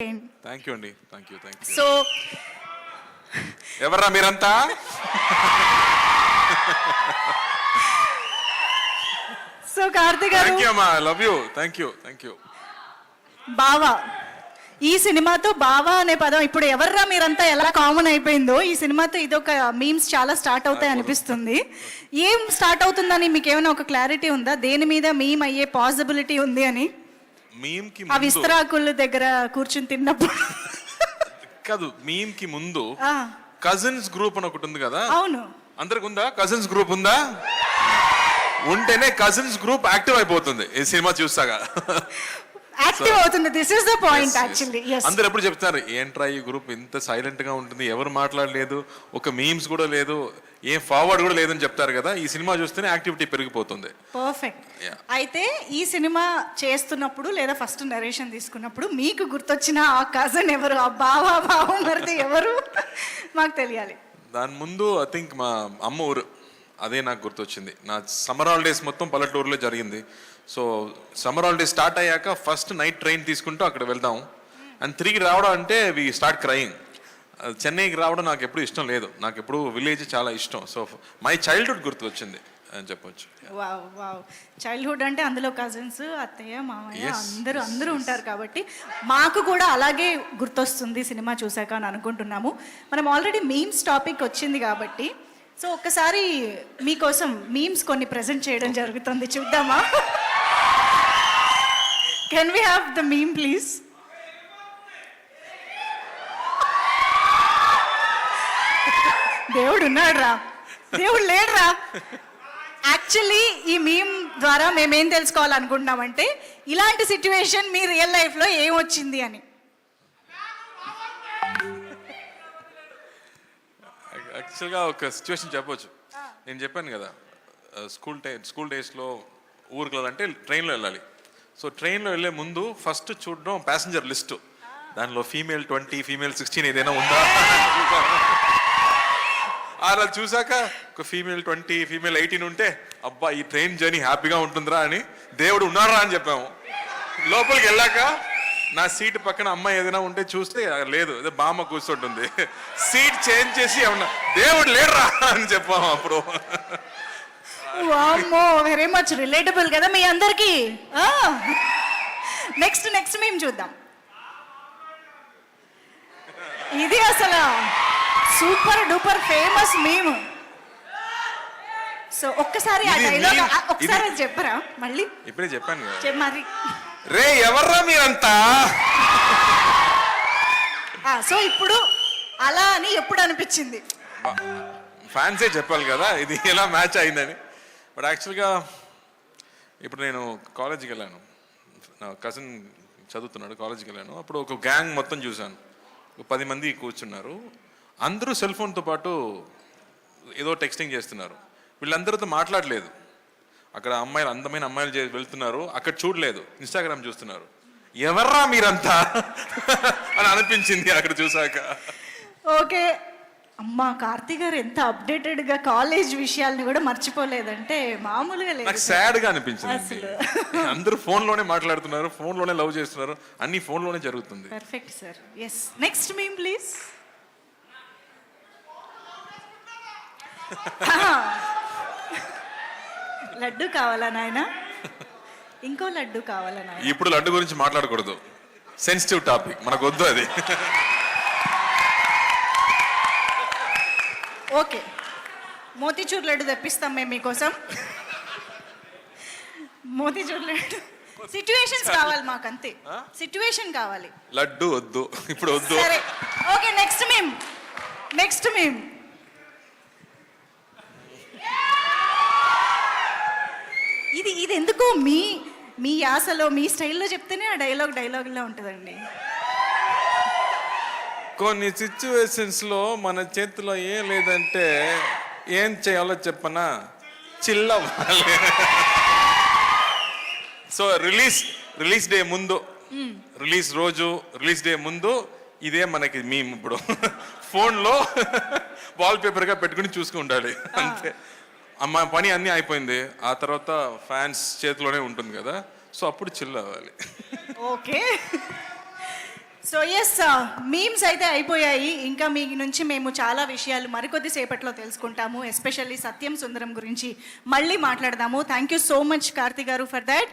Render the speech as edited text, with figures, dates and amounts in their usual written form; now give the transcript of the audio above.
Thank you అండి, thank you. So ఎవర్రా మీరంతా? సో కార్తిక్ గారు, థ్యాంక్ యూ అమ్మా, I love you. Thank you. బావా, ఈ సినిమాతో బావా అనే పదం ఇప్పుడు ఎవర్రా మీరంతా ఎలా కామన్ అయిపోయిందో ఈ సినిమాతో ఇదొక మీమ్స్ చాలా స్టార్ట్ అవుతాయి అనిపిస్తుంది. ఏం స్టార్ట్ అవుతుందని మీకు ఏమైనా ఒక క్లారిటీ ఉందా? దేని మీద మీమ్ అయ్యే పాసిబిలిటీ ఉంది అని? మీమ్ కి ఆ విస్తరాకుల దగ్గర కూర్చుని తిన్నప్పుడు కాదు, మీమ్ కి ముందు కజిన్స్ గ్రూప్ అని ఒకటి ఉంది కదా. అవును, అందరికి ఉందా? కజిన్స్ గ్రూప్ ఉందా? ఉంటేనే కజిన్స్ గ్రూప్ యాక్టివ్ అయిపోతుంది ఈ సినిమా చూస్తాగా. యాక్టివ్ అవుతుంది. This is the point actually. yes, అందరు ఎప్పుడు చెప్తారు, ఏంట్రా ఈ గ్రూప్ ఇంత సైలెంట్ గా ఉంటుంది, ఎవరు మాట్లాడలేదు, ఒక మీమ్స్ కూడా లేదు, ఏం ఫార్వర్డ్ కూడా లేదని చెప్తారు కదా. ఈ సినిమా చూస్తేనే యాక్టివిటీ పెరిగిపోతుంది. పర్ఫెక్ట్. అయితే ఈ సినిమా చేస్తున్నప్పుడు లేదా ఫస్ట్ నరేషన్ తీసుకున్నప్పుడు మీకు గుర్తొచ్చిన ఆ కజన్ ఎవరు, ఆ బావ మరిది ఎవరు మాకు తెలియాలి. దాని ముందు ఐ థింక్ మా అమ్మ ఊరు, అదే నాకు గుర్తొచ్చింది. నా సమ్మర్ హాలిడేస్ మొత్తం పల్లెటూరులో జరిగింది. సో సమ్మర్ హాలిడేస్ స్టార్ట్ అయ్యాక ఫస్ట్ నైట్ ట్రైన్ తీసుకుంటూ అక్కడ వెళ్దాం అండ్ తిరిగి రావడం అంటే వి స్టార్ట్ క్రయింగ్. చెన్నైకి రావడం నాకు ఎప్పుడు ఇష్టం లేదు, నాకు ఎప్పుడు విలేజ్ చాలా ఇష్టం. సో మై చైల్డ్హుడ్ గుర్తు వచ్చింది అని చెప్పొచ్చు. వావ్ వావ్, చైల్డ్హుడ్ అంటే అందులో కజిన్స్, అత్తయ్య, మామయ్య అందరూ ఉంటారు కాబట్టి మాకు కూడా అలాగే గుర్తొస్తుంది సినిమా చూసాక అని అనుకుంటున్నాము. మనం ఆల్రెడీ మీమ్స్ టాపిక్ వచ్చింది కాబట్టి సో ఒక్కసారి మీకోసం మీమ్స్ కొన్ని ప్రెజెంట్ చేయడం జరుగుతుంది, చూద్దామా? Can we have the meme please? దేవుడు ఉన్నాడు రా, దేవుడు లేడు రా. యాక్చువల్లీ ఈ మీమ్ ద్వారా మేమేం తెలుసుకోవాలనుకుంటున్నామంటే ఇలాంటి సిచ్యువేషన్ మీ రియల్ లైఫ్లో ఏమొచ్చింది అని. యాక్చువల్గా ఒక సిచ్యువేషన్ చెప్పొచ్చు. నేను చెప్పాను కదా, స్కూల్ డేస్లో ఊరికి వెళ్ళాలంటే ట్రైన్లో వెళ్ళాలి. సో ట్రైన్లో వెళ్ళే ముందు ఫస్ట్ చూడడం ప్యాసింజర్ లిస్టు, దానిలో ఫీమేల్ 20 ఫీమేల్ 16 ఏదైనా ఉందా అలా చూసాక ఒక ఫీమేల్ 20 ఫీమేల్ 18 ఉంటే అబ్బా ఈ ట్రైన్ జర్నీ హ్యాపీగా ఉంటుందిరా అని దేవుడు ఉన్నారా అని చెప్పాము. లోపలికి వెళ్ళాక నా సీట్ పక్కన అమ్మాయి ఏదైనా ఉంటే చూస్తే లేదు, అదే బామ్మ కూర్చుంటుంది. సీట్ చేంజ్ చేసి ఏమన్నా దేవుడు లేడురా అని చెప్పాము అప్పుడు. వామ్మో, వెరీ మచ్ రిలేటబుల్ కదా మీ అందరికి. నెక్స్ట్ మేము చూద్దాం. ఇది అసలు super duper famous meme. So ఒక్కసారి ఆ డైలాగ్ ఒకసారి చెప్పరా మళ్ళీ? ఇప్పుడే చెప్పాను కదా. మరి రే ఎవర్రా మీరంతా? సో ఇప్పుడు అలా అని ఎప్పుడు అనిపించింది? ఫ్యాన్సే చెప్పాలి కదా ఇది ఎలా మ్యాచ్ అయిందని. బట్ యాక్చువల్గా ఇప్పుడు నేను కాలేజీకి వెళ్ళాను, నా కజిన్ చదువుతున్నాడు, కాలేజీకి వెళ్ళాను. అప్పుడు ఒక గ్యాంగ్ మొత్తం చూశాను, 10 మంది కూర్చున్నారు. అందరూ సెల్ ఫోన్తో పాటు ఏదో టెక్స్టింగ్ చేస్తున్నారు. వీళ్ళందరితో మాట్లాడలేదు. అక్కడ అమ్మాయిలు, అందమైన అమ్మాయిలు వెళ్తున్నారు, అక్కడ చూడలేదు, ఇన్స్టాగ్రామ్ చూస్తున్నారు. ఎవర్రా మీరంతా అని అనిపించింది అక్కడ చూసాక. ఓకే, అమ్మా కార్తీక్ గారు ఎంత అప్డేటెడ్ గా కాలేజ్ విషయాల్ని కూడా మర్చిపోలేదంటే మామూలుగా లేదు. నాకు సాడ్ గా అనిపించింది. అందరూ ఫోన్ లోనే మాట్లాడుతున్నారు, ఫోన్ లోనే లవ్ చేస్తున్నారు, అన్ని ఫోన్ లోనే జరుగుతుంది. Perfect sir. Yes, next meme please. Laddu కావాలా నాయన? ఇంకో లడ్డు కావాలా నాయన? ఇప్పుడు లడ్డు గురించి మాట్లాడకూడదు, సెన్సిటివ్ టాపిక్, మనకు వద్దు అది. ఓకే, మోతీచూర్ లడ్డు తెప్పిస్తాం మేము మీకోసం. మోతీచూర్ లడ్డు సిచ్యువేషన్స్ కావాలి మాకు, అంతే. సిచ్యువేషన్ కావాలి, లడ్డు వద్దు, ఇప్పుడు వద్దు. సరే ఓకే, నెక్స్ట్ మీమ్. ఇది ఎందుకో మీ యాసలో మీ స్టైల్లో చెప్తేనే ఆ డైలాగ్లో ఉంటుందండి. కొన్ని సిచ్యువేషన్స్ లో మన చేతిలో ఏం లేదంటే ఏం చేయాలో చెప్పనా, చిల్ అవ్వాలి. సో రిలీజ్ డే ముందు, రిలీజ్ డే ముందు ఇదే మనకి మీమ్. ఇప్పుడు ఫోన్లో వాల్ పేపర్గా పెట్టుకుని చూసుకుంటాలి అంతే. అమ్మ పని అన్నీ అయిపోయింది, ఆ తర్వాత ఫ్యాన్స్ చేతిలోనే ఉంటుంది కదా, సో అప్పుడు చిల్ అవ్వాలి. ఓకే, సో ఎస్ మీమ్స్ అయితే అయిపోయాయి. ఇంకా మీ నుంచి మేము చాలా విషయాలు మరికొద్ది సేపట్లో తెలుసుకుంటాము. ఎస్పెషల్లీ సత్యం సుందరం గురించి మళ్ళీ మాట్లాడదాము. Thank you so much Karthi గారు ఫర్ దాట్.